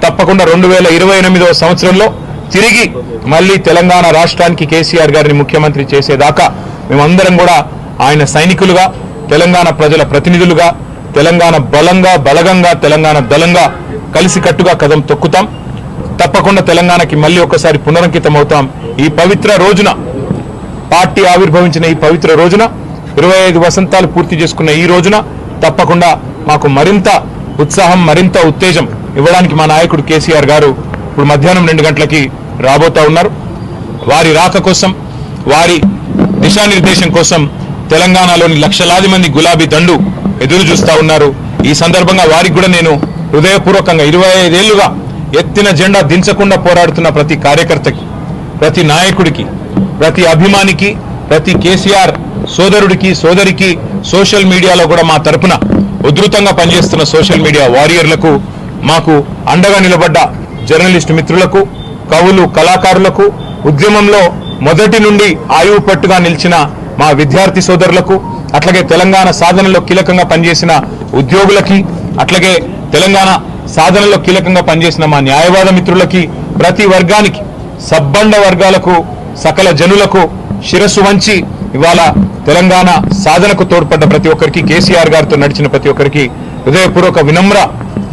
తప్పకుండా 2028వ సంవత్సరంలో తిరిగి మళ్ళీ తెలంగాణ రాష్ట్రానికి కేసీఆర్ గారిని ముఖ్యమంత్రి చేసేదాకా మేమందరం కూడా ఆయన సైనికులుగా, తెలంగాణ ప్రజల ప్రతినిధులుగా, తెలంగాణ బలగంగా తెలంగాణ దళంగా కలిసికట్టుగా కదం తొక్కుతాం. తప్పకుండా తెలంగాణకి మళ్ళీ ఒకసారి పునరంకితం అవుతాం. ఈ పవిత్ర రోజున, పార్టీ ఆవిర్భవించిన ఈ పవిత్ర రోజున, 25 వసంతాలు పూర్తి చేసుకున్న ఈ రోజున తప్పకుండా మాకు మరింత ఉత్సాహం, మరింత ఉత్తేజం ఇవ్వడానికి మా నాయకుడు కేసీఆర్ గారు ఇప్పుడు మధ్యాహ్నం 2 గంటలకి రాబోతా ఉన్నారు. వారి రాక కోసం, వారి దిశానిర్దేశం కోసం తెలంగాణలోని లక్షలాది మంది గులాబీ దండు ఎదురు చూస్తా ఉన్నారు. ఈ సందర్భంగా వారికి కూడా నేను హృదయపూర్వకంగా 25 ఏళ్లుగా ఎత్తిన జెండా దించకుండా పోరాడుతున్న ప్రతి కార్యకర్తకి, ప్రతి నాయకుడికి, ప్రతి అభిమానికి, ప్రతి కేసీఆర్ సోదరుడికి, సోదరికి, సోషల్ మీడియాలో కూడా మా తరపున ఉధృతంగా పనిచేస్తున్న సోషల్ మీడియా వారియర్లకు, మాకు అండగా నిలబడ్డ జర్నలిస్టు మిత్రులకు, కవులు, కళాకారులకు, ఉద్యమంలో మొదటి నుండి ఆయువు పట్టుగా నిలిచిన మా విద్యార్థి సోదరులకు, అట్లాగే తెలంగాణ సాధనలో కీలకంగా పనిచేసిన ఉద్యోగులకి, అట్లాగే తెలంగాణ సాధనలో కీలకంగా పనిచేసిన మా న్యాయవాద మిత్రులకి, ప్రతి వర్గానికి, సబ్బండ వర్గాలకు, సకల జనులకు శిరస్సు వంచి ఇవాళ తెలంగాణ సాధనకు తోడ్పడ్డ ప్రతి ఒక్కరికి, కేసీఆర్ గారితో నడిచిన ప్రతి ఒక్కరికి హృదయపూర్వక వినమ్ర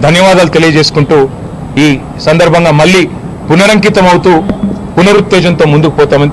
ధన్యవాదాలు తెలియజేసుకుంటూ ఈ సందర్భంగా మళ్ళీ పునరంకితం అవుతూ పునరుత్తేజంతో ముందుకు పోతామని